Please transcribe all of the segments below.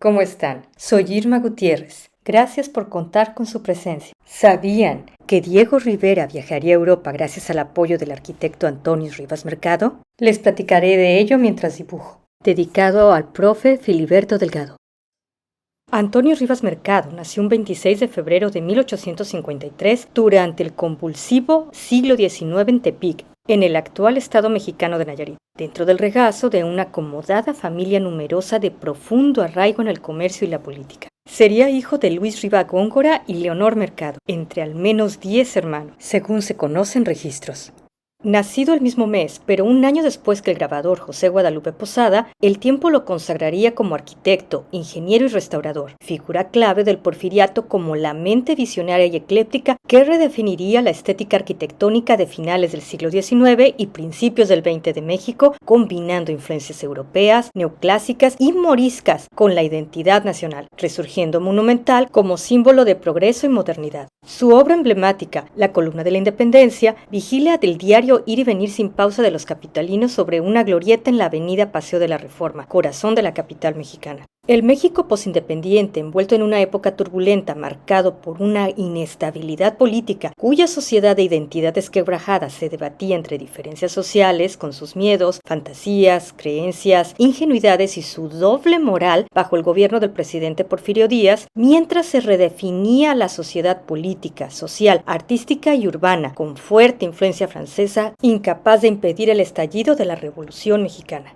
¿Cómo están? Soy Irma Gutiérrez. Gracias por contar con su presencia. ¿Sabían que Diego Rivera viajaría a Europa gracias al apoyo del arquitecto Antonio Rivas Mercado? Les platicaré de ello mientras dibujo. Dedicado al profe Filiberto Delgado. Antonio Rivas Mercado nació un 26 de febrero de 1853 durante el convulsivo siglo XIX en Tepic, en el actual estado mexicano de Nayarit, dentro del regazo de una acomodada familia numerosa de profundo arraigo en el comercio y la política. Sería hijo de Luis Riva Góngora y Leonor Mercado, entre al menos 10 hermanos, según se conocen registros. Nacido el mismo mes, pero un año después que el grabador José Guadalupe Posada, el tiempo lo consagraría como arquitecto, ingeniero y restaurador, figura clave del porfiriato como la mente visionaria y ecléptica que redefiniría la estética arquitectónica de finales del siglo XIX y principios del XX de México, combinando influencias europeas, neoclásicas y moriscas con la identidad nacional, resurgiendo monumental como símbolo de progreso y modernidad. Su obra emblemática, La Columna de la Independencia, vigila del diario ir y venir sin pausa de los capitalinos sobre una glorieta en la avenida Paseo de la Reforma, corazón de la capital mexicana. El México posindependiente, envuelto en una época turbulenta, marcado por una inestabilidad política, cuya sociedad de identidad desquebrajada se debatía entre diferencias sociales, con sus miedos, fantasías, creencias, ingenuidades y su doble moral bajo el gobierno del presidente Porfirio Díaz, mientras se redefinía la sociedad política, social, artística y urbana, con fuerte influencia francesa, incapaz de impedir el estallido de la Revolución Mexicana.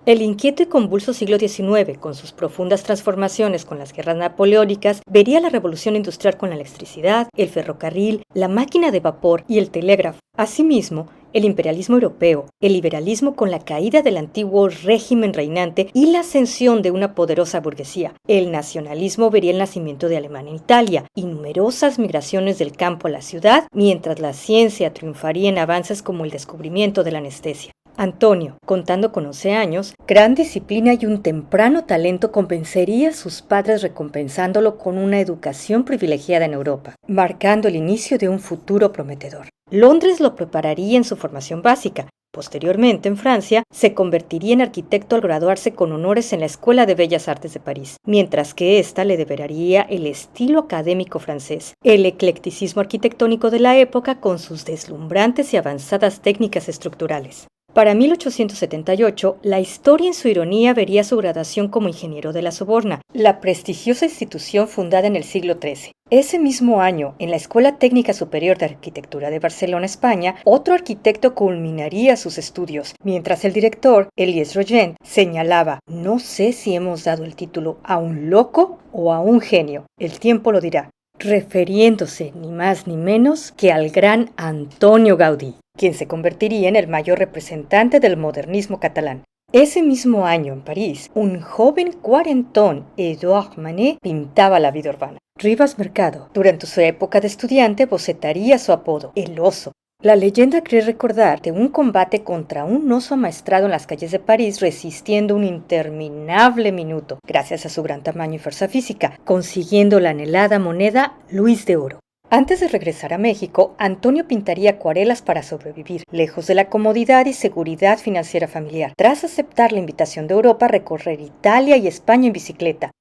El inquieto y convulso siglo XIX, con sus profundas transformaciones con las guerras napoleónicas, vería la revolución industrial con la electricidad, el ferrocarril, la máquina de vapor y el telégrafo. Asimismo, el imperialismo europeo, el liberalismo con la caída del antiguo régimen reinante y la ascensión de una poderosa burguesía. El nacionalismo vería el nacimiento de Alemania en Italia y numerosas migraciones del campo a la ciudad, mientras la ciencia triunfaría en avances como el descubrimiento de la anestesia. Antonio, contando con 11 años, gran disciplina y un temprano talento convencería a sus padres recompensándolo con una educación privilegiada en Europa, marcando el inicio de un futuro prometedor. Londres lo prepararía en su formación básica. Posteriormente, en Francia, se convertiría en arquitecto al graduarse con honores en la Escuela de Bellas Artes de París, mientras que ésta le devería el estilo académico francés, el eclecticismo arquitectónico de la época con sus deslumbrantes y avanzadas técnicas estructurales. Para 1878, la historia en su ironía vería su graduación como ingeniero de la Soborna, la prestigiosa institución fundada en el siglo XIII. Ese mismo año, en la Escuela Técnica Superior de Arquitectura de Barcelona, España, otro arquitecto culminaría sus estudios, mientras el director, Elies Rogent, señalaba: "No sé si hemos dado el título a un loco o a un genio, el tiempo lo dirá", refiriéndose ni más ni menos que al gran Antonio Gaudí, quien se convertiría en el mayor representante del modernismo catalán. Ese mismo año, en París, un joven cuarentón, Édouard Manet, pintaba la vida urbana. Rivas Mercado, durante su época de estudiante, bocetaría su apodo, el oso. La leyenda cree recordar de un combate contra un oso amaestrado en las calles de París, resistiendo un interminable minuto, gracias a su gran tamaño y fuerza física, consiguiendo la anhelada moneda Luis de Oro. Antes de regresar a México, Antonio pintaría acuarelas para sobrevivir, lejos de la comodidad y seguridad financiera familiar. Tras aceptar la invitación de Europa a recorrer Italia y España en bicicleta.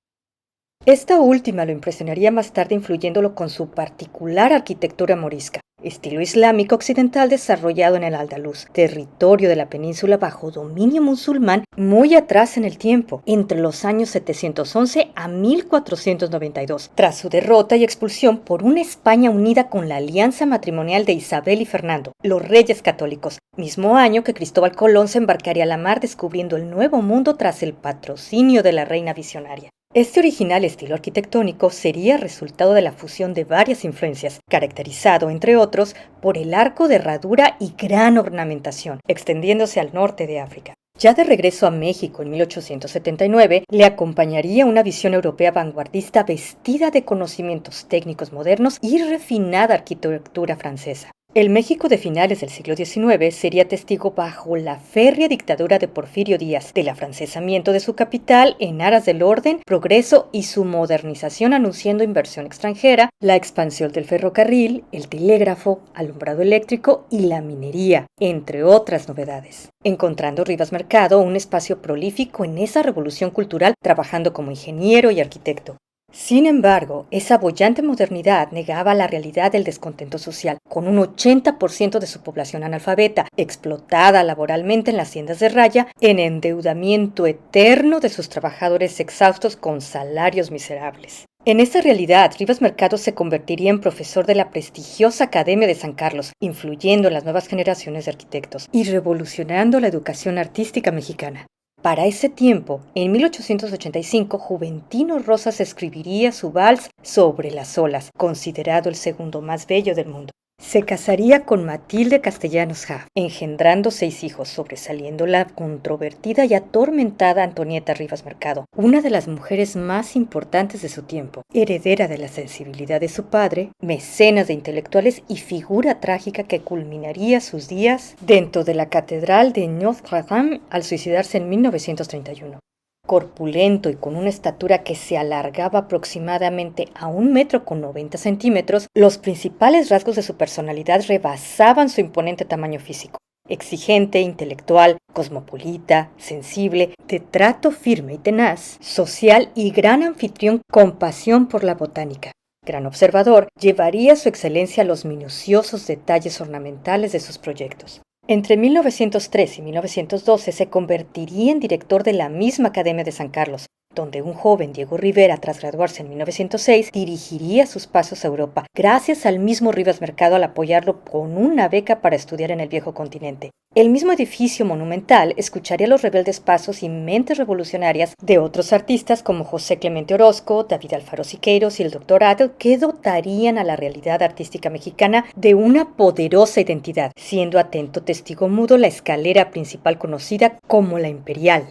Esta última lo impresionaría más tarde, influyéndolo con su particular arquitectura morisca, estilo islámico occidental desarrollado en el Andaluz, territorio de la península bajo dominio musulmán muy atrás en el tiempo, entre los años 711 a 1492, tras su derrota y expulsión por una España unida con la alianza matrimonial de Isabel y Fernando, los reyes católicos, mismo año que Cristóbal Colón se embarcaría a la mar descubriendo el Nuevo Mundo tras el patrocinio de la reina visionaria. Este original estilo arquitectónico sería resultado de la fusión de varias influencias, caracterizado, entre otros, por el arco de herradura y gran ornamentación, extendiéndose al norte de África. Ya de regreso a México en 1879, le acompañaría una visión europea vanguardista vestida de conocimientos técnicos modernos y refinada arquitectura francesa. El México de finales del siglo XIX sería testigo bajo la férrea dictadura de Porfirio Díaz del afrancesamiento de su capital en aras del orden, progreso y su modernización, anunciando inversión extranjera, la expansión del ferrocarril, el telégrafo, alumbrado eléctrico y la minería, entre otras novedades. Encontrando Rivas Mercado un espacio prolífico en esa revolución cultural, trabajando como ingeniero y arquitecto. Sin embargo, esa boyante modernidad negaba la realidad del descontento social, con un 80% de su población analfabeta, explotada laboralmente en las tiendas de raya, en endeudamiento eterno de sus trabajadores exhaustos con salarios miserables. En esa realidad, Rivas Mercado se convertiría en profesor de la prestigiosa Academia de San Carlos, influyendo en las nuevas generaciones de arquitectos y revolucionando la educación artística mexicana. Para ese tiempo, en 1885, Juventino Rosas escribiría su vals Sobre las olas, considerado el segundo más bello del mundo. Se casaría con Matilde Castellanos Haff, engendrando 6 hijos, sobresaliendo la controvertida y atormentada Antonieta Rivas Mercado, una de las mujeres más importantes de su tiempo, heredera de la sensibilidad de su padre, mecenas de intelectuales y figura trágica que culminaría sus días dentro de la Catedral de Notre Dame al suicidarse en 1931. Corpulento y con una estatura que se alargaba aproximadamente a 1,90 m, los principales rasgos de su personalidad rebasaban su imponente tamaño físico. Exigente, intelectual, cosmopolita, sensible, de trato firme y tenaz, social y gran anfitrión con pasión por la botánica. Gran observador, llevaría su excelencia a los minuciosos detalles ornamentales de sus proyectos. Entre 1903 y 1912 se convertiría en director de la misma Academia de San Carlos, donde un joven Diego Rivera, tras graduarse en 1906, dirigiría sus pasos a Europa, gracias al mismo Rivas Mercado al apoyarlo con una beca para estudiar en el viejo continente. El mismo edificio monumental escucharía los rebeldes pasos y mentes revolucionarias de otros artistas como José Clemente Orozco, David Alfaro Siqueiros y el Dr. Adl, que dotarían a la realidad artística mexicana de una poderosa identidad, siendo atento testigo mudo la escalera principal conocida como la Imperial.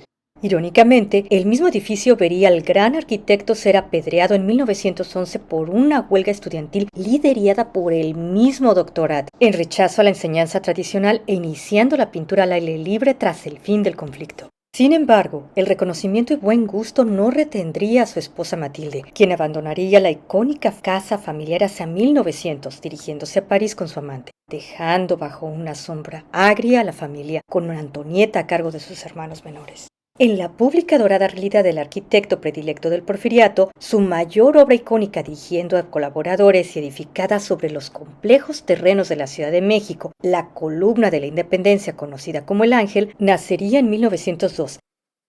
Irónicamente, el mismo edificio vería al gran arquitecto ser apedreado en 1911 por una huelga estudiantil liderada por el mismo Dr. Adl, en rechazo a la enseñanza tradicional e iniciando la pintura al aire libre tras el fin del conflicto. Sin embargo, el reconocimiento y buen gusto no retendría a su esposa Matilde, quien abandonaría la icónica casa familiar hacia 1900, dirigiéndose a París con su amante, dejando bajo una sombra agria a la familia, con una Antonieta a cargo de sus hermanos menores. En la pública dorada realidad del arquitecto predilecto del Porfiriato, su mayor obra icónica dirigiendo a colaboradores y edificada sobre los complejos terrenos de la Ciudad de México, la columna de la Independencia conocida como El Ángel, nacería en 1902,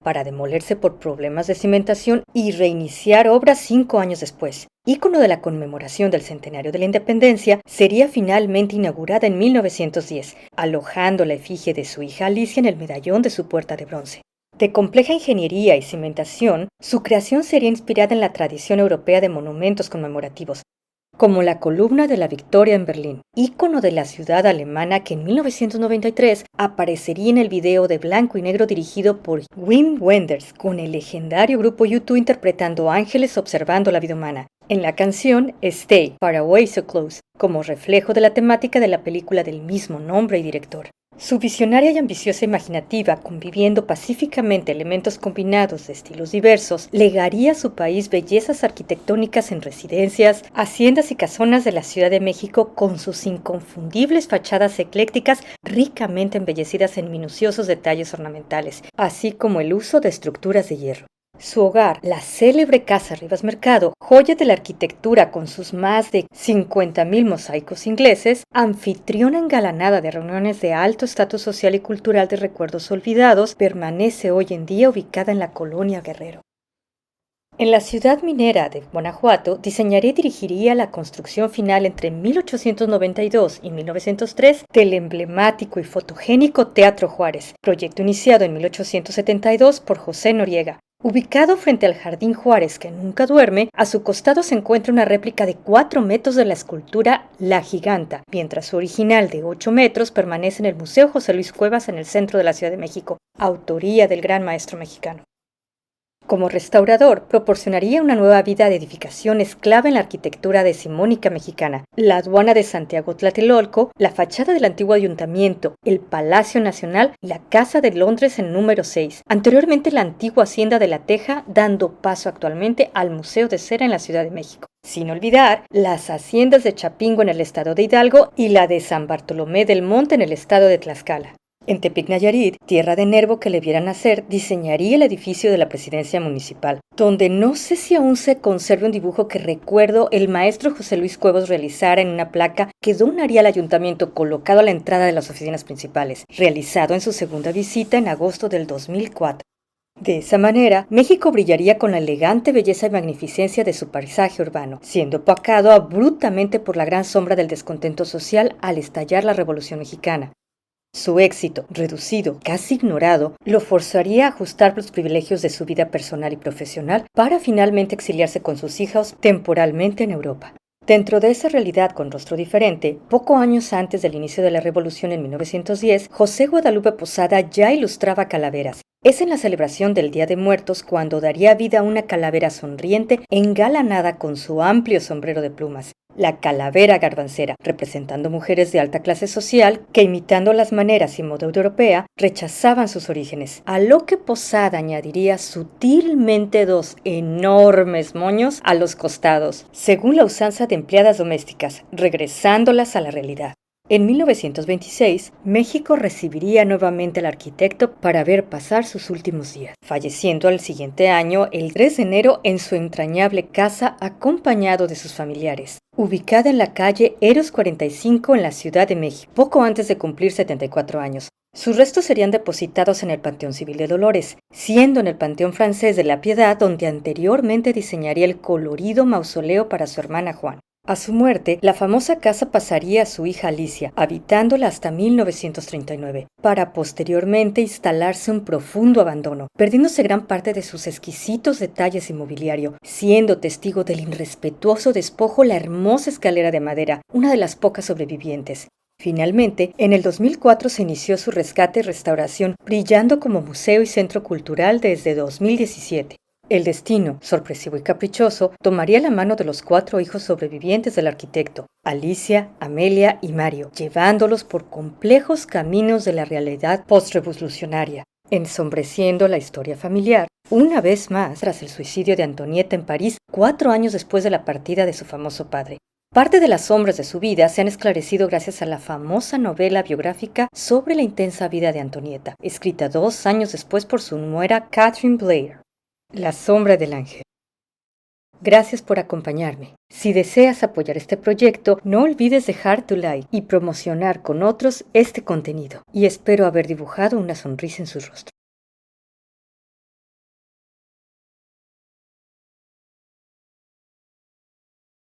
para demolerse por problemas de cimentación y reiniciar obras 5 años después. Ícono de la conmemoración del centenario de la Independencia, sería finalmente inaugurada en 1910, alojando la efigie de su hija Alicia en el medallón de su puerta de bronce. De compleja ingeniería y cimentación, su creación sería inspirada en la tradición europea de monumentos conmemorativos, como la columna de la Victoria en Berlín, ícono de la ciudad alemana que en 1993 aparecería en el video de blanco y negro dirigido por Wim Wenders, con el legendario grupo U2 interpretando ángeles observando la vida humana, en la canción Stay, Far Away So Close, como reflejo de la temática de la película del mismo nombre y director. Su visionaria y ambiciosa imaginativa, conviviendo pacíficamente elementos combinados de estilos diversos, legaría a su país bellezas arquitectónicas en residencias, haciendas y casonas de la Ciudad de México con sus inconfundibles fachadas eclécticas ricamente embellecidas en minuciosos detalles ornamentales, así como el uso de estructuras de hierro. Su hogar, la célebre Casa Rivas Mercado, joya de la arquitectura con sus más de 50,000 mosaicos ingleses, anfitriona engalanada de reuniones de alto estatus social y cultural de recuerdos olvidados, permanece hoy en día ubicada en la colonia Guerrero. En la ciudad minera de Guanajuato, diseñaría y dirigiría la construcción final entre 1892 y 1903 del emblemático y fotogénico Teatro Juárez, proyecto iniciado en 1872 por José Noriega. Ubicado frente al Jardín Juárez, que nunca duerme, a su costado se encuentra una réplica de 4 metros de la escultura La Giganta, mientras su original de 8 metros permanece en el Museo José Luis Cuevas en el centro de la Ciudad de México, autoría del gran maestro mexicano. Como restaurador, proporcionaría una nueva vida de edificaciones clave en la arquitectura decimonónica mexicana: la aduana de Santiago Tlatelolco, la fachada del antiguo ayuntamiento, el Palacio Nacional, la Casa de Londres en número 6, anteriormente la antigua Hacienda de la Teja, dando paso actualmente al Museo de Cera en la Ciudad de México. Sin olvidar las haciendas de Chapingo en el estado de Hidalgo y la de San Bartolomé del Monte en el estado de Tlaxcala. En Tepic Nayarit, tierra de Nervo que le viera nacer, diseñaría el edificio de la presidencia municipal, donde no sé si aún se conserva un dibujo que recuerdo el maestro José Luis Cuevos realizara en una placa que donaría al ayuntamiento colocado a la entrada de las oficinas principales, realizado en su segunda visita en agosto del 2004. De esa manera, México brillaría con la elegante belleza y magnificencia de su paisaje urbano, siendo opacado abruptamente por la gran sombra del descontento social al estallar la Revolución Mexicana. Su éxito, reducido, casi ignorado, lo forzaría a ajustar los privilegios de su vida personal y profesional para finalmente exiliarse con sus hijos temporalmente en Europa. Dentro de esa realidad con rostro diferente, pocos años antes del inicio de la Revolución en 1910, José Guadalupe Posada ya ilustraba calaveras. Es en la celebración del Día de Muertos cuando daría vida a una calavera sonriente engalanada con su amplio sombrero de plumas, la calavera garbancera, representando mujeres de alta clase social que, imitando las maneras y moda europea, rechazaban sus orígenes, a lo que Posada añadiría sutilmente dos enormes moños a los costados, según la usanza de empleadas domésticas, regresándolas a la realidad. En 1926, México recibiría nuevamente al arquitecto para ver pasar sus últimos días, falleciendo al siguiente año, el 3 de enero, en su entrañable casa acompañado de sus familiares, ubicada en la calle Eros 45 en la Ciudad de México, poco antes de cumplir 74 años. Sus restos serían depositados en el Panteón Civil de Dolores, siendo en el Panteón Francés de la Piedad donde anteriormente diseñaría el colorido mausoleo para su hermana Juana. A su muerte, la famosa casa pasaría a su hija Alicia, habitándola hasta 1939, para posteriormente instalarse un profundo abandono, perdiéndose gran parte de sus exquisitos detalles y mobiliario, siendo testigo del irrespetuoso despojo la hermosa escalera de madera, una de las pocas sobrevivientes. Finalmente, en el 2004 se inició su rescate y restauración, brillando como museo y centro cultural desde 2017. El destino, sorpresivo y caprichoso, tomaría la mano de los 4 hijos sobrevivientes del arquitecto, Alicia, Amelia y Mario, llevándolos por complejos caminos de la realidad postrevolucionaria, ensombreciendo la historia familiar, una vez más tras el suicidio de Antonieta en París, 4 años después de la partida de su famoso padre. Parte de las sombras de su vida se han esclarecido gracias a la famosa novela biográfica sobre la intensa vida de Antonieta, escrita 2 años después por su nuera Catherine Blair. La sombra del ángel. Gracias por acompañarme. Si deseas apoyar este proyecto, no olvides dejar tu like y promocionar con otros este contenido. Y espero haber dibujado una sonrisa en sus rostros.